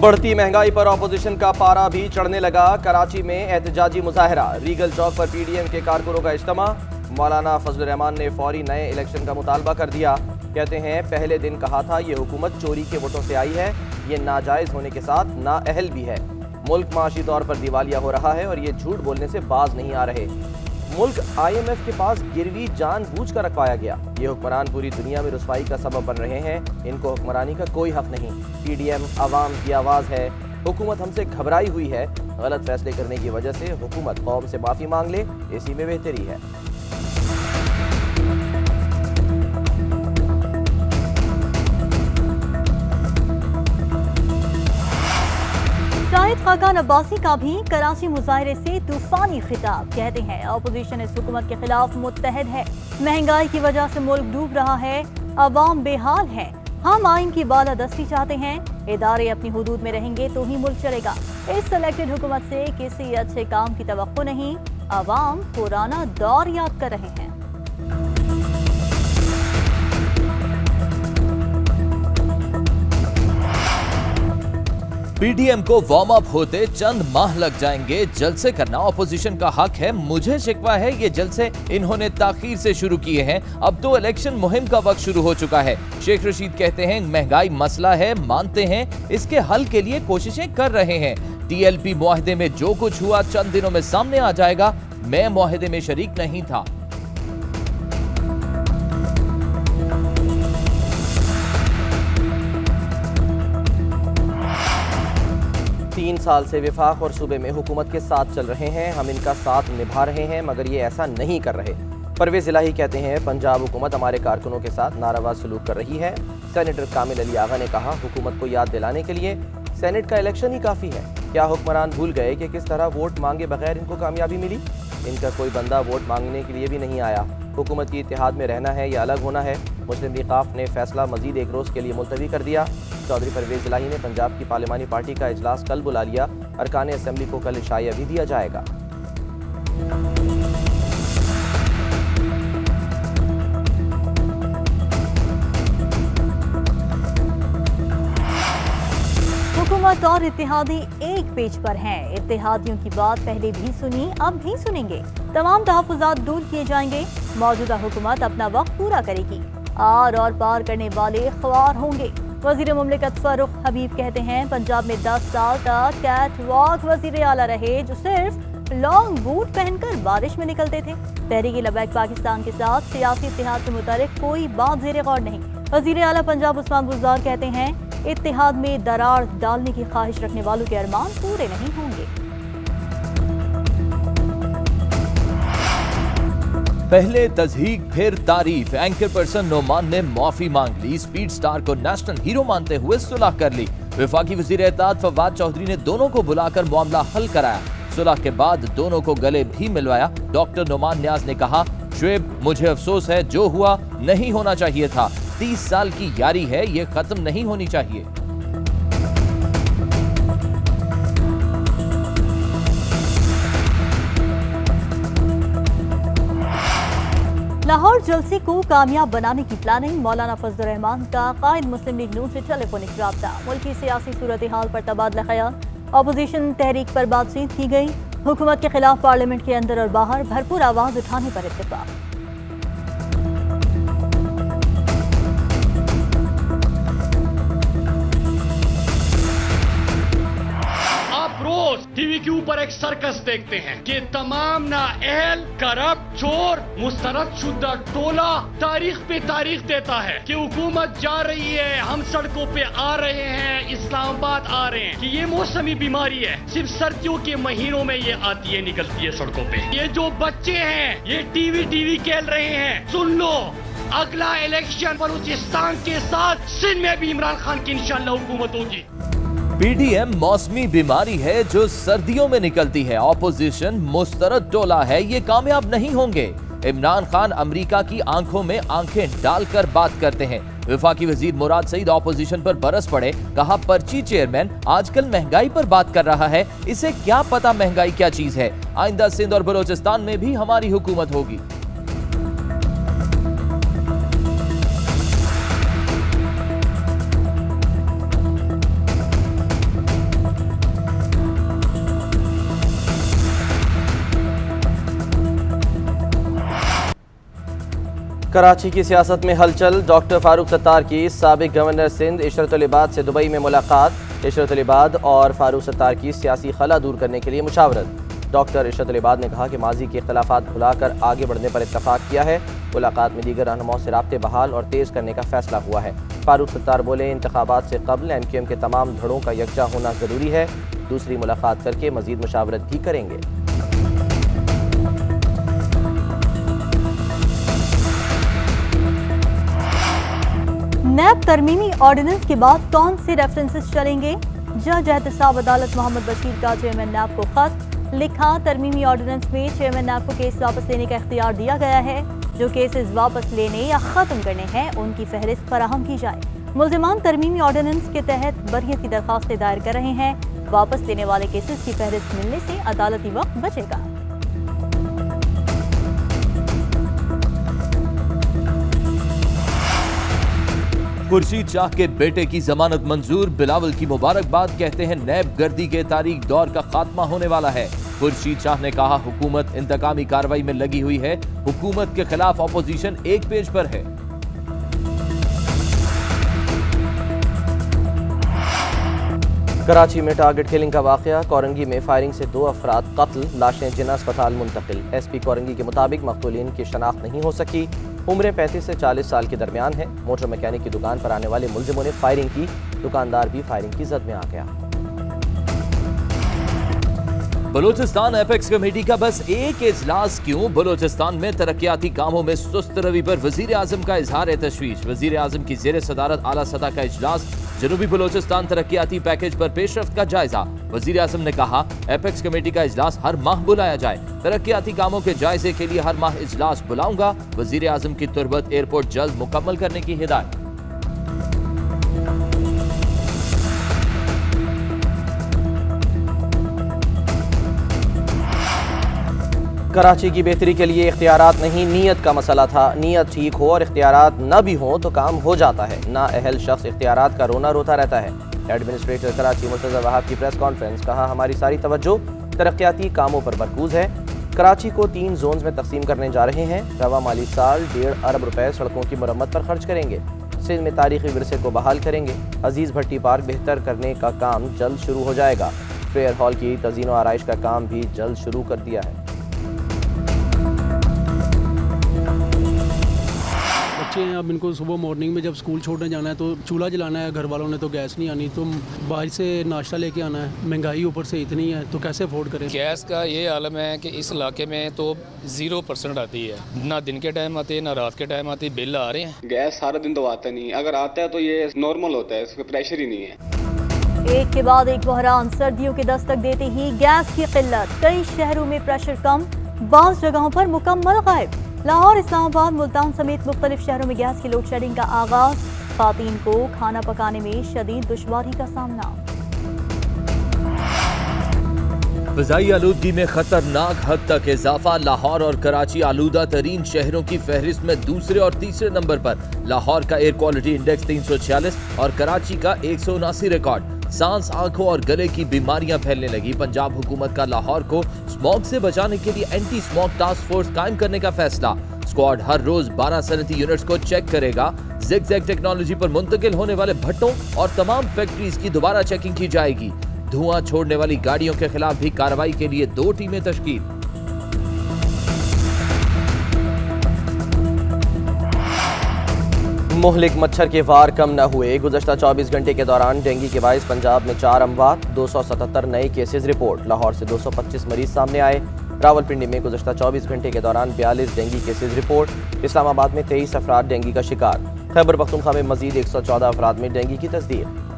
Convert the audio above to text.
बढ़ती महंगाई पर ऑपोजिशन का पारा भी चढ़ने लगा। कराची में एहतजाजी मुजाहरा, रीगल चौक पर पीडीएम के कारकुनों का इज्तिमा। मौलाना फजल रहमान ने फौरी नए इलेक्शन का मुतालबा कर दिया। कहते हैं पहले दिन कहा था ये हुकूमत चोरी के वोटों से आई है, ये नाजायज होने के साथ नाअहल भी है। मुल्क माशी तौर पर दिवालिया हो रहा है और ये झूठ बोलने से बाज नहीं आ रहे। मुल्क IMF के पास गिरवी जानबूझ कर रखवाया गया। ये हुक्मरान पूरी दुनिया में रुसवाई का सबब बन रहे हैं। इनको हुक्मरानी का कोई हक नहीं। पीडीएम आवाम की आवाज़ है। हुकूमत हमसे घबराई हुई है। गलत फैसले करने की वजह से हुकूमत कौम से माफ़ी मांग ले, इसी में बेहतरी है। शाहिद खाकान अब्बासी का भी कराची मुजाहरे से तूफानी खिताब। कहते हैं ऑपोजिशन इस हुकूमत के खिलाफ मुत्तहद है। महंगाई की वजह से मुल्क डूब रहा है, अवाम बेहाल है। हम आइन की बालादस्ती चाहते हैं। इदारे अपनी हुदूद में रहेंगे तो ही मुल्क चलेगा। इस सिलेक्टेड हुकूमत से किसी अच्छे काम की तवक्को नहीं। अवाम पुराना दौर याद कर रहे हैं। पीडीएम को वार्म अप होते चंद माह लग जाएंगे। जलसे करना ऑपोजिशन का हक है। मुझे शिकवा है ये जलसे इन्होंने ताखीर से शुरू किए हैं। अब तो इलेक्शन मुहिम का वक्त शुरू हो चुका है। शेख रशीद कहते हैं महंगाई मसला है, मानते हैं, इसके हल के लिए कोशिशें कर रहे हैं। TLP मुआहदे में जो कुछ हुआ चंद दिनों में सामने आ जाएगा। मैं मुआहदे में शरीक नहीं था। तीन साल से विफाक और सूबे में हुकूमत के साथ चल रहे हैं। हम इनका साथ निभा रहे हैं, मगर ये ऐसा नहीं कर रहे। परवेज इलाही कहते हैं पंजाब हुकूमत हमारे कारकुनों के साथ नारावा सलूक कर रही है। सेनेटर कामिल अली आगा ने कहा हुकूमत को याद दिलाने के लिए सेनेट का इलेक्शन ही काफ़ी है। क्या हुक्मरान भूल गए कि किस तरह वोट मांगे बगैर इनको कामयाबी मिली? इनका कोई बंदा वोट मांगने के लिए भी नहीं आया। हुकूमत की इत्तेहाद में रहना है या अलग होना है। मुस्लिम लीग ने फैसला मजीद एक रोज़ के लिए मुलतवी कर दिया। चौधरी परवेज इलाही ने पंजाब की पार्लिमानी पार्टी का इजलास कल बुला लिया। अरकान असम्बली को कल इशाया भी दिया जाएगा। हुकूमत और इत्तेहादी एक पेज पर हैं। इत्तेहादियों की बात पहले भी सुनी, अब भी सुनेंगे। तमाम तहफ़्फ़ुज़ात दूर किए जाएंगे। मौजूदा हुकूमत अपना वक्त पूरा करेगी। आर और पार करने वाले ख्वार होंगे। वज़ीर मुमलिकत फ़ारूक हबीब कहते हैं पंजाब में 10 साल तक कैट वॉक वज़ीर आला रहे, जो सिर्फ लॉन्ग बूट पहनकर बारिश में निकलते थे। तहरीक लबैक पाकिस्तान के साथ सियासी इत्तेहाद से मुताल्लिक़ कोई बात ज़ेरे गौर नहीं। वज़ीर आला पंजाब उस्मान बुज़दार कहते हैं इत्तेहाद में दरार डालने की ख्वाहिश रखने वालों के अरमान पूरे नहीं होंगे। पहले तज़हीक फिर तारीफ। एंकर पर्सन नोमान ने माफी मांग ली। स्पीड स्टार को नेशनल हीरो मानते हुए सुलह कर ली। वफाकी वज़ीर एतदाद फवाद चौधरी ने दोनों को बुलाकर मामला हल कराया। सुलह के बाद दोनों को गले भी मिलवाया। डॉक्टर नोमान न्याज ने कहा शुएब मुझे अफसोस है, जो हुआ नहीं होना चाहिए था। 30 साल की यारी है, ये खत्म नहीं होनी चाहिए। लाहौर जलसे को कामयाब बनाने की प्लानिंग। मौलाना फजल रहमान का कायद मुस्लिम लीग नून से टेलीफोनिक राब्ता। मुल्की सियासी सूरत हाल पर तबादला ख्याल। ऑपोजिशन तहरीक पर बातचीत की गई। हुकूमत के खिलाफ पार्लियामेंट के अंदर और बाहर भरपूर आवाज उठाने पर इत्तेफाक। टीवी के ऊपर एक सर्कस देखते हैं कि तमाम नाअहल, करप्ट, चोर, मुस्तरद शुदा टोला तारीख पे तारीख देता है कि हुकूमत जा रही है, हम सड़कों पे आ रहे हैं, इस्लामाबाद आ रहे हैं, कि ये मौसमी बीमारी है, सिर्फ सर्दियों के महीनों में ये आती है, निकलती है सड़कों पे। ये जो बच्चे हैं ये टीवी खेल रहे हैं। सुन लो, अगला इलेक्शन बलूचिस्तान के साथ सिंध में भी इमरान खान की इंशाअल्लाह हुकूमत होगी। पीडीएम मौसमी बीमारी है जो सर्दियों में निकलती है। ऑपोजिशन मुस्तरद टोला है, ये कामयाब नहीं होंगे। इमरान खान अमेरिका की आंखों में आंखें डालकर बात करते हैं। वफाकी वजीर मुराद सईद ऑपोजिशन पर बरस पड़े। कहा पर्ची चेयरमैन आजकल महंगाई पर बात कर रहा है, इसे क्या पता महंगाई क्या चीज है। आइंदा सिंध और बलोचिस्तान में भी हमारी हुकूमत होगी। कराची की सियासत में हलचल। डॉक्टर फारूक सत्तार की साबिक गवर्नर सिंध इशरत उल इबाद से दुबई में मुलाकात। इशरत उल इबाद और फारूक सत्तार की सियासी खला दूर करने के लिए मुशावरत। डॉक्टर इशरत उल इबाद ने कहा कि माजी के इख्तलाफात भुलाकर आगे बढ़ने पर इत्तफाक किया है। मुलाकात में दीगर रहनुमाओं से राब्ते बहाल और तेज़ करने का फैसला हुआ है। फारूक सत्तार बोले, इंतखाबात से कबल MQM के तमाम धड़ों का यकजा होना ज़रूरी है। दूसरी मुलाकात करके मज़ीद मुशावरत भी करेंगे। नैब तरमीमी ऑर्डिनेंस के बाद कौन से रेफरेंसेस चलेंगे? जज एहतसाब अदालत मोहम्मद बशीर का चेयरमैन नैब को खत लिखा। तरमीमी ऑर्डिनेंस में चेयरमैन नैब को केस वापस लेने का इख्तियार दिया गया है। जो केसेस वापस लेने या खत्म करने हैं उनकी फहरिस्त फराहम की जाए। मुल्जिमान तरमीमी ऑर्डिनेंस के तहत बरियत की दरखास्तें दायर कर रहे हैं। वापस लेने वाले केसेस की फहरिस्त मिलने से अदालती वक्त बचेगा। खुर्शीद शाह के बेटे की जमानत मंजूर। बिलावल की मुबारकबाद। कहते हैं नैब गर्दी के तारीख दौर का खात्मा होने वाला है। खुर्शीद शाह ने कहा, हुकूमत इंतकामी कार्रवाई में लगी हुई है। हुकूमत के खिलाफ अपोजिशन एक पेज पर है। कराची में टारगेट किलिंग का वाकया। कोरंगी में फायरिंग से 2 अफराद कत्ल। लाशें जिन्ना अस्पताल मुंतकिल। SP कोरंगी के मुताबिक मकतूलीन की शनाख्त नहीं हो सकी। उम्रें 35 से 40 साल के दरमियान है। मोटर मैकेनिक की दुकान पर आने वाले मुल्जिमों ने फायरिंग की। दुकानदार भी फायरिंग की जद में आ गया। बलूचिस्तान एपेक्स कमेटी का बस एक इजलास क्यों? बलूचिस्तान में तरक्याती कामों में सुस्त रवि पर वजीर आजम का इजहार तशवीश। वजीर आजम की जेर सदारत आला सतह का इजलास। जनूबी बलूचिस्तान तरक्याती पैकेज पर पेशरफ्त का जायजा। वजीर आजम ने कहा, एपेक्स कमेटी का इजलास हर माह बुलाया जाए। तरक्याती कामों के जायजे के लिए हर माह इजलास बुलाऊंगा। वजीर आजम की तुरबत एयरपोर्ट जल्द मुकम्मल करने की हिदायत। कराची की बेहतरी के लिए इख्तियारात नहीं, नीयत का मसला था। नीयत ठीक हो और इख्तियारात न भी हों तो काम हो जाता है। ना अहल शख्स इख्तियारात का रोना रोता रहता है। एडमिनिस्ट्रेटर कराची मुर्तज़ा वहाब की प्रेस कॉन्फ्रेंस। कहा, हमारी सारी तवज्जो तरक्याती कामों पर मरकूज है। कराची को 3 जोन्स में तकसीम करने जा रहे हैं। रवा माली साल 1.5 अरब रुपए सड़कों की मरम्मत पर खर्च करेंगे। सिंध में तारीखी विरसे को बहाल करेंगे। अजीज भट्टी पार्क बेहतर करने का काम जल्द शुरू हो जाएगा। फेयर हॉल की तज़ीन व आराइश का काम भी जल्द शुरू कर दिया है। बच्चे हैं, अब इनको सुबह मॉर्निंग में जब स्कूल छोड़ने जाना है तो चूल्हा जलाना है, घर वालों ने तो गैस नहीं आनी, तो बाहर से नाश्ता लेके आना है। महंगाई ऊपर से इतनी है तो कैसे अफोर्ड करें? गैस का ये आलम है कि इस इलाके में तो 0% आती है। ना दिन के टाइम आती है ना रात के टाइम आती है। बिल आ रहे हैं। गैस सारा दिन तो आता नहीं, अगर आता है तो ये नॉर्मल होता है, इसका प्रेशर ही नहीं है। एक के बाद एक बहरान। सर्दियों की दस्तक देते ही गैस की किल्लत। कई शहरों में प्रेशर कम, बाज़ जगहों पर मुकम्मल गायब। लाहौर, इस्लामाबाद, मुल्तान समेत मुख्तलिफ शहरों में गैस की लोड शेडिंग का आगाज। ख़वातीन को खाना पकाने में शदीद दुश्वारी का सामना। फ़िज़ाई आलूदगी में खतरनाक हद तक इजाफा। लाहौर और कराची आलूदा तरीन शहरों की फहरिस्त में दूसरे और तीसरे नंबर पर। लाहौर का एयर क्वालिटी इंडेक्स 346 और कराची का 179 रिकॉर्ड। सांस, आंखों और गले की बीमारियां फैलने लगी। पंजाब हुकूमत का लाहौर को स्मॉग से बचाने के लिए एंटी स्मॉग टास्क फोर्स कायम करने का फैसला। स्क्वाड हर रोज 12 सनती यूनिट्स को चेक करेगा। ज़िगज़ैग टेक्नोलॉजी पर मुंतकिल होने वाले भट्टों और तमाम फैक्ट्रीज की दोबारा चेकिंग की जाएगी। धुआं छोड़ने वाली गाड़ियों के खिलाफ भी कार्रवाई के लिए 2 टीमें तश्कील। मुहलिक मच्छर के वार कम न हुए। गुज़श्ता 24 घंटे के दौरान डेंगू के बाइस पंजाब में 4 अमवात, 277 नए केसेस रिपोर्ट। लाहौर से 225 मरीज सामने आए। रावलपिंडी में गुज़श्ता 24 घंटे के दौरान 42 डेंगू केसेस रिपोर्ट। इस्लामाबाद में 23 अफराद डेंगू का शिकार। खैबर पख्तूनख्वा में मजीद 114 अफराद में डेंगू की तस्दीक।